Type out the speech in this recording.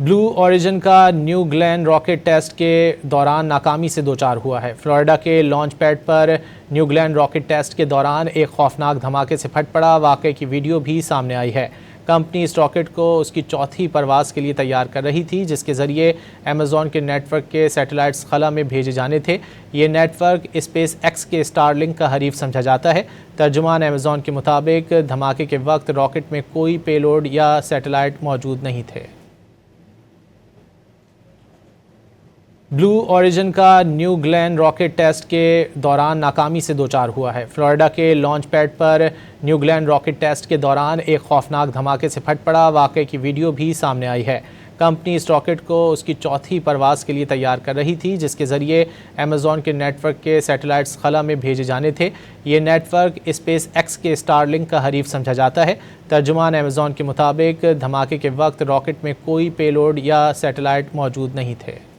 Blue origin का new Glenn rocket test के दौरान नाकामी से दो चार हुआ है। फ्लोरिडा के लॉन्च पैड पर न्यू ग्लेन रॉकेट टेस्ट के दौरान एक खौफनाक धमाके से फट पड़ा। वाक़े की वीडियो भी सामने आई है। कंपनी इस रॉकेट को उसकी चौथी परवाज़ के लिए तैयार कर रही थी, जिसके ज़रिए अमेज़ॉन के नेटवर्क के सैटेलाइट्स खला में भेजे जाने थे। ये नेटवर्क स्पेस एक्स के स्टारलिंक का हरीफ समझा जाता है। तर्जुमान अमेज़ॉन के मुताबिक धमाके के वक्त रॉकेट में कोई पेलोड या सैटेलाइट मौजूद नहीं थे। ब्लू ओरिजिन का न्यू ग्लेन रॉकेट टेस्ट के दौरान नाकामी से दो चार हुआ है। फ्लोरिडा के लॉन्च पैड पर न्यू ग्लेन रॉकेट टेस्ट के दौरान एक खौफनाक धमाके से फट पड़ा। वाक़े की वीडियो भी सामने आई है। कंपनी इस रॉकेट को उसकी चौथी परवाज़ के लिए तैयार कर रही थी, जिसके ज़रिए अमेज़ॉन के नेटवर्क के सैटेलाइट्स खला में भेजे जाने थे। ये नेटवर्क स्पेस एक्स के स्टारलिंक का हरीफ समझा जाता है। तर्जुमान अमेज़ॉन के मुताबिक धमाके के वक्त रॉकेट में कोई पेलोड या सैटेलाइट मौजूद नहीं थे।